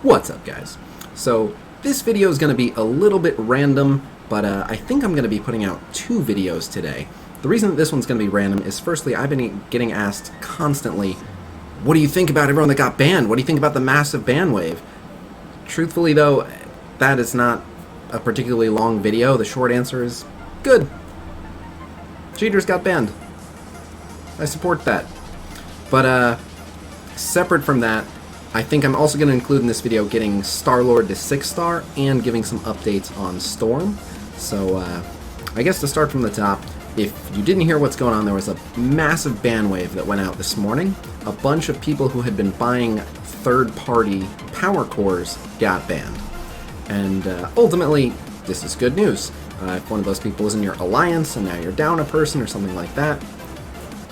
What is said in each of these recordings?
What's up, guys? So this video is going to be a little bit random, but I think I'm going to be putting out 2 videos today. The reason that this one's going to be random is, firstly, I've been getting asked constantly, what do you think about everyone that got banned? What do you think about the massive ban wave? Truthfully, though, that is not a particularly long video. The short answer is good. Cheaters got banned. I support that. But separate from that, I think I'm also going to include in this video getting Star-Lord to 6-star and giving some updates on Storm. So I guess to start from the top, if you didn't hear what's going on, there was a massive ban wave that went out this morning. A bunch of people who had been buying third-party power cores got banned. And ultimately, this is good news. If one of those people was in your alliance and now you're down a person or something like that,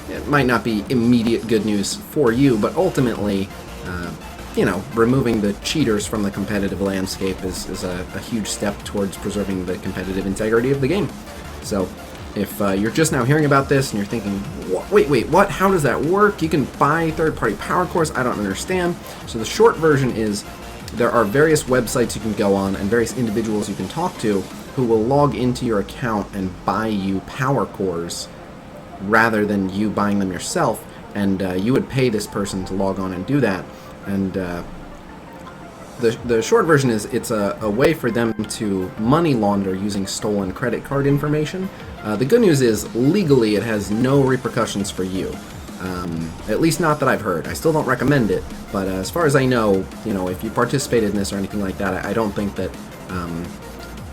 it might not be immediate good news for you, but ultimately, removing the cheaters from the competitive landscape is a huge step towards preserving the competitive integrity of the game. So, if you're just now hearing about this and you're thinking, wait, what? How does that work? You can buy third-party power cores? I don't understand. So the short version is there are various websites you can go on and various individuals you can talk to who will log into your account and buy you power cores rather than you buying them yourself, and you would pay this person to log on and do that. And the short version is it's a way for them to money launder using stolen credit card information. The good news is legally it has no repercussions for you. At least not that I've heard. I still don't recommend it, but as far as I know, if you participated in this or anything like that, I don't think that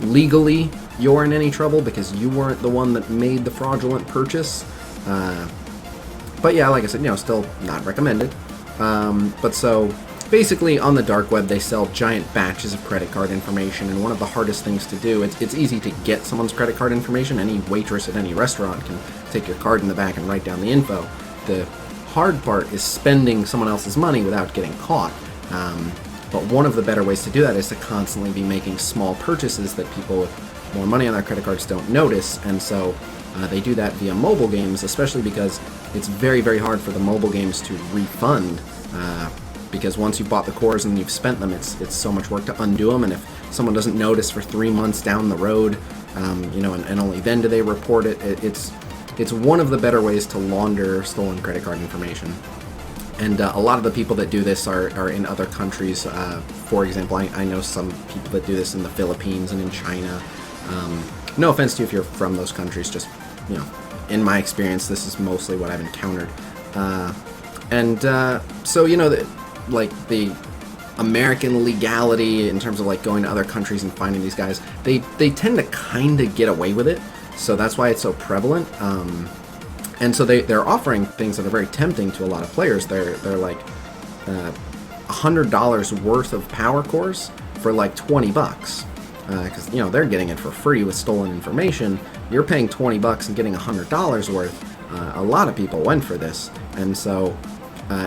legally you're in any trouble because you weren't the one that made the fraudulent purchase. But yeah, like I said, still not recommended. But so basically on the dark web they sell giant batches of credit card information, and one of the hardest things to do, it's easy to get someone's credit card information. Any waitress at any restaurant can take your card in the back and write down the info. The hard part is spending someone else's money without getting caught. But one of the better ways to do that is to constantly be making small purchases that people with more money on their credit cards don't notice, and so they do that via mobile games, especially because it's very, very hard for the mobile games to refund, because once you've bought the cores and you've spent them, it's so much work to undo them, and if someone doesn't notice for 3 months down the road, and only then do they report it, it's one of the better ways to launder stolen credit card information. And a lot of the people that do this are in other countries. For example, I know some people that do this in the Philippines and in China. No offense to you if you're from those countries, just, in my experience, this is mostly what I've encountered. So, the American legality in terms of, going to other countries and finding these guys, they tend to kind of get away with it, so that's why it's so prevalent. And so they're offering things that are very tempting to a lot of players. They're like $100 worth of power cores for like $20. Because they're getting it for free with stolen information. You're paying $20 and getting $100 worth. A lot of people went for this, and so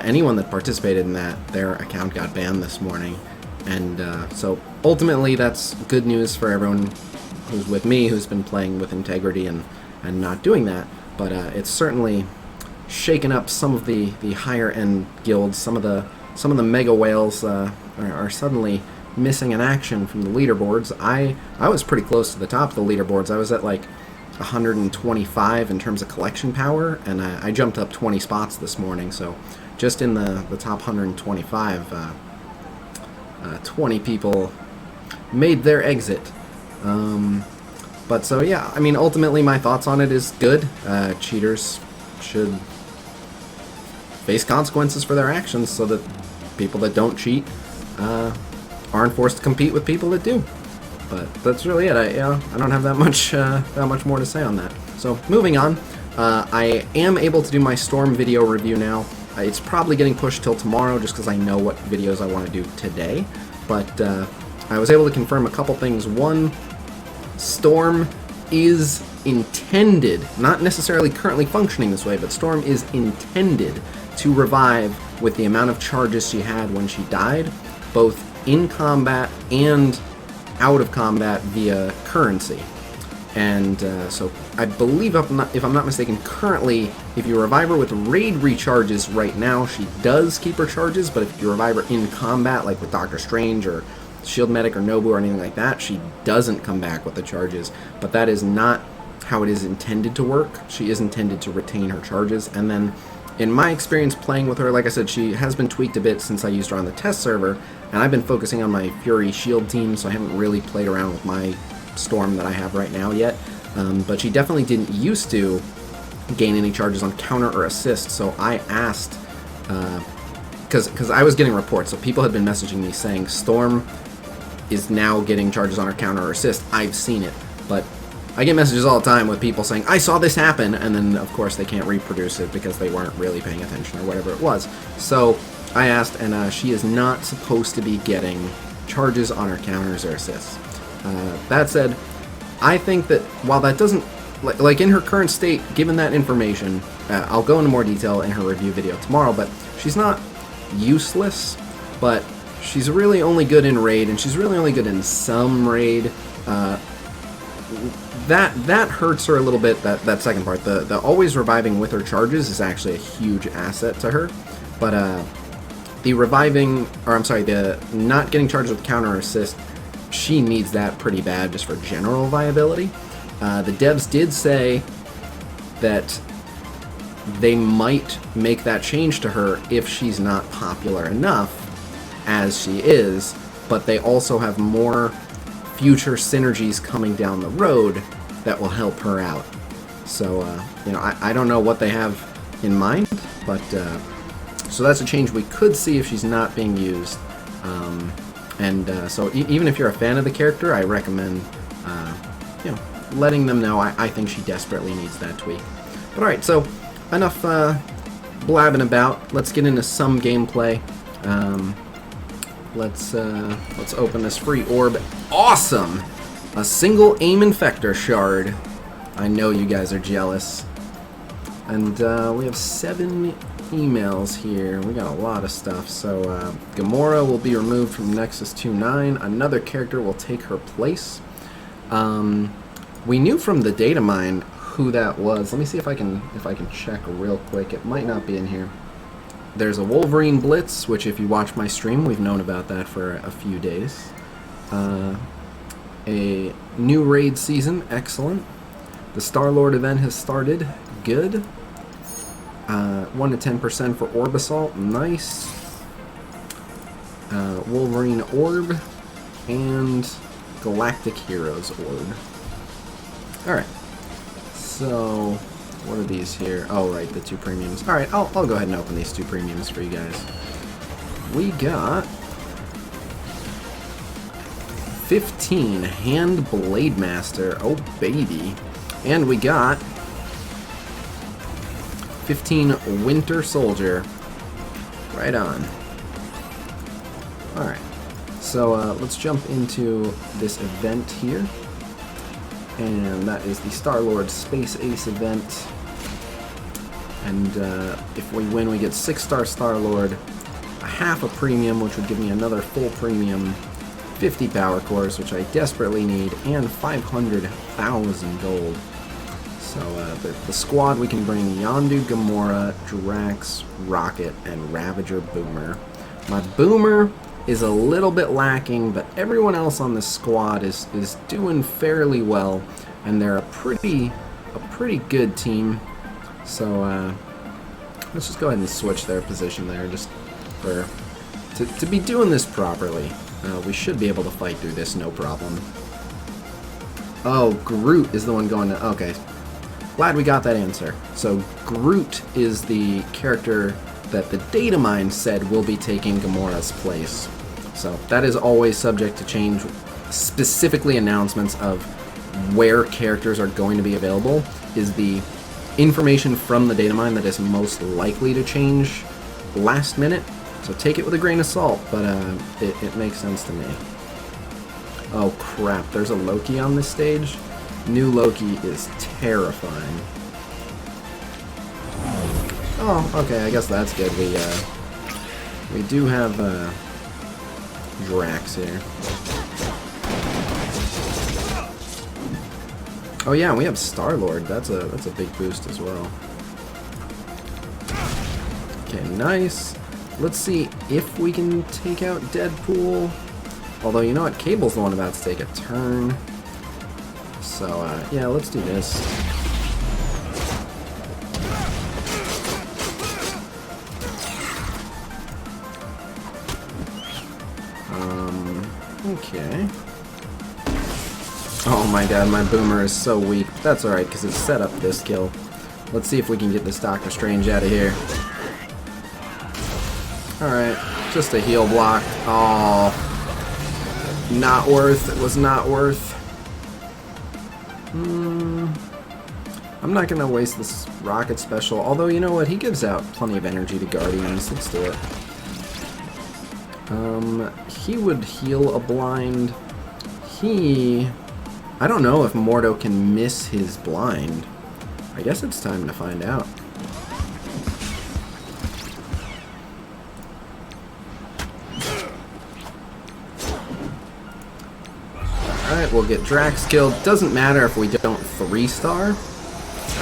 anyone that participated in that, their account got banned this morning. And so ultimately, that's good news for everyone who's with me, who's been playing with integrity and not doing that. But it's certainly shaken up some of the higher end guilds. Some of the mega whales are suddenly missing in action from the leaderboards. I was pretty close to the top of the leaderboards. I was at like 125 in terms of collection power, and I jumped up 20 spots this morning. So just in the top 125, 20 people made their exit. But so yeah, ultimately my thoughts on it is good. Cheaters should face consequences for their actions so that people that don't cheat aren't forced to compete with people that do. But that's really it. I don't have that much more to say on that. So moving on, I am able to do my Storm video review now. It's probably getting pushed till tomorrow just because I know what videos I want to do today. But I was able to confirm a couple things. One, Storm is intended, not necessarily currently functioning this way, but Storm is intended to revive with the amount of charges she had when she died, both in combat and out of combat via currency. And so I believe, if I'm not mistaken, currently, if you revive her with raid recharges right now, she does keep her charges, but if you revive her in combat, like with Doctor Strange or Shield Medic or Nobu or anything like that, she doesn't come back with the charges. But that is not how it is intended to work. She is intended to retain her charges. And then, in my experience playing with her, like I said, she has been tweaked a bit since I used her on the test server, and I've been focusing on my Fury Shield team, so I haven't really played around with my Storm that I have right now yet, but she definitely didn't used to gain any charges on counter or assist, so I asked, because I was getting reports, so people had been messaging me saying Storm is now getting charges on her counter or assist. I've seen it, but I get messages all the time with people saying, I saw this happen, and then of course they can't reproduce it because they weren't really paying attention or whatever it was. So I asked, and she is not supposed to be getting charges on her counters or assists. That said, I think that while that doesn't, like in her current state, given that information, I'll go into more detail in her review video tomorrow, but she's not useless, but she's really only good in raid, and she's really only good in some raid. That hurts her a little bit, that second part. The always reviving with her charges is actually a huge asset to her, but the reviving, or I'm sorry, the not getting charges with counter or assist, she needs that pretty bad just for general viability. The devs did say that they might make that change to her if she's not popular enough as she is, but they also have more future synergies coming down the road that will help her out. So, you know, I don't know what they have in mind, but so that's a change we could see if she's not being used. So even if you're a fan of the character, I recommend, you know, letting them know I think she desperately needs that tweak. But alright, so enough blabbing about. Let's get into some gameplay. Let's open this free orb. Awesome! A single aim infector shard. I know you guys are jealous. And we have 7 emails here. We got a lot of stuff. So Gamora will be removed from Nexus 2.9. Another character will take her place. We knew from the data mine who that was. Let me see if I can check real quick. It might not be in here. There's a Wolverine Blitz, which if you watch my stream, we've known about that for a few days. A new raid season, excellent. The Star-Lord event has started, good. 1 to 10% for Orb Assault, nice. Wolverine Orb, and Galactic Heroes Orb. Alright, so what are these here? Oh, right, the 2 premiums. Alright, I'll go ahead and open these 2 premiums for you guys. We got 15 Hand Blade Master. Oh, baby. And we got 15 Winter Soldier. Right on. Alright. So, let's jump into this event here. And that is the Star-Lord Space Ace event. And if we win, we get 6-star Star-Lord, a half a premium, which would give me another full premium, 50 power cores, which I desperately need, and 500,000 gold. So the squad, we can bring Yondu, Gamora, Drax, Rocket, and Ravager Boomer. My Boomer is a little bit lacking, but everyone else on this squad is doing fairly well, and they're a pretty good team. So let's just go ahead and switch their position there, just for to be doing this properly. We should be able to fight through this, no problem. Oh, Groot is the one going to... Okay. Glad we got that answer. So Groot is the character that the data mine said will be taking Gamora's place. So that is always subject to change. Specifically, announcements of where characters are going to be available is the information from the data mine that is most likely to change last minute. So take it with a grain of salt, but it makes sense to me. Oh crap, there's a Loki on this stage. New Loki is terrifying. Oh, okay, I guess that's good. We do have Drax here. Oh yeah, we have Star-Lord. That's a big boost as well. Okay, nice. Let's see if we can take out Deadpool. Although, you know what? Cable's the one about to take a turn. So, yeah, let's do this. Okay. Oh my god, my boomer is so weak. That's alright, because it's set up this kill. Let's see if we can get this Doctor Strange out of here. Alright, just a heal block. Oh, not worth. It was not worth. I'm not going to waste this rocket special. Although, you know what? He gives out plenty of energy to Guardians. Let's do it. He would heal a blind. I don't know if Mordo can miss his blind. I guess it's time to find out. Alright, we'll get Drax killed. Doesn't matter if we don't 3-star.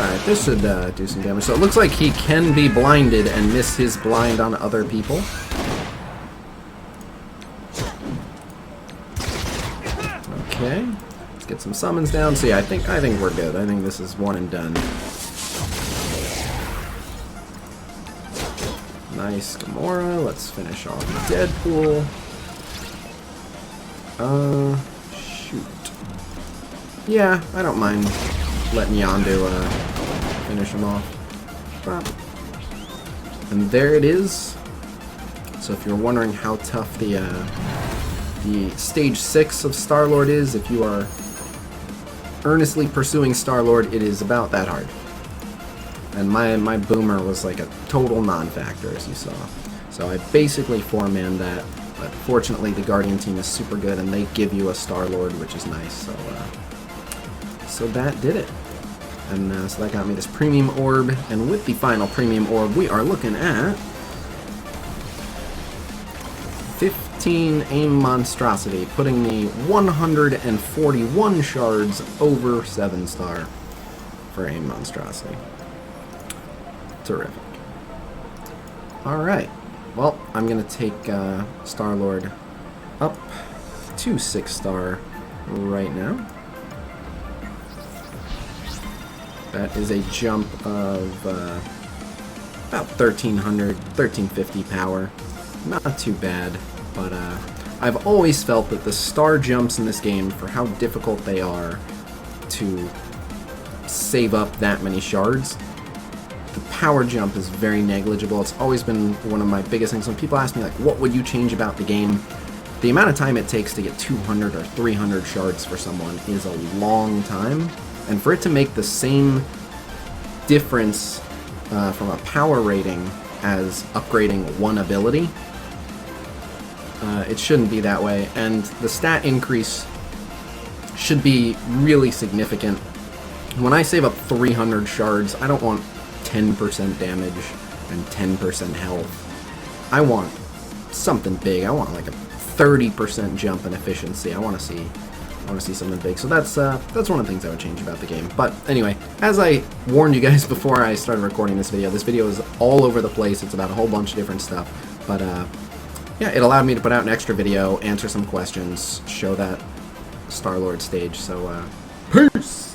Alright, this should do some damage. So it looks like he can be blinded and miss his blind on other people. Okay, let's get some summons down. So yeah, I think we're good. I think this is one and done. Nice Gamora. Let's finish off Deadpool. Shoot. Yeah, I don't mind letting Yondu finish him off. And there it is. So if you're wondering how tough the stage 6 of Star-Lord is, if you are earnestly pursuing Star-Lord, it is about that hard. And my boomer was like a total non-factor, as you saw. So I basically 4-manned that, but fortunately the Guardian team is super good, and they give you a Star-Lord, which is nice. So that did it. And so that got me this premium orb, and with the final premium orb, we are looking at 15 aim monstrosity, putting me 141 shards over 7-star for aim monstrosity. Terrific. Alright, well, I'm gonna take Star-Lord up to 6-star right now. That is a jump of about 1300, 1350 power. Not too bad, but I've always felt that the star jumps in this game, for how difficult they are to save up that many shards, the power jump is very negligible. It's always been one of my biggest things. When people ask me, like, what would you change about the game? The amount of time it takes to get 200 or 300 shards for someone is a long time. And for it to make the same difference from a power rating as upgrading one ability, it shouldn't be that way. And the stat increase should be really significant. When I save up 300 shards, I don't want 10% damage and 10% health. I want something big. I want like a 30% jump in efficiency. I want to see something big. So that's one of the things I would change about the game. But anyway, as I warned you guys before I started recording this video is all over the place. It's about a whole bunch of different stuff. But yeah, it allowed me to put out an extra video, answer some questions, show that Star-Lord stage. So peace!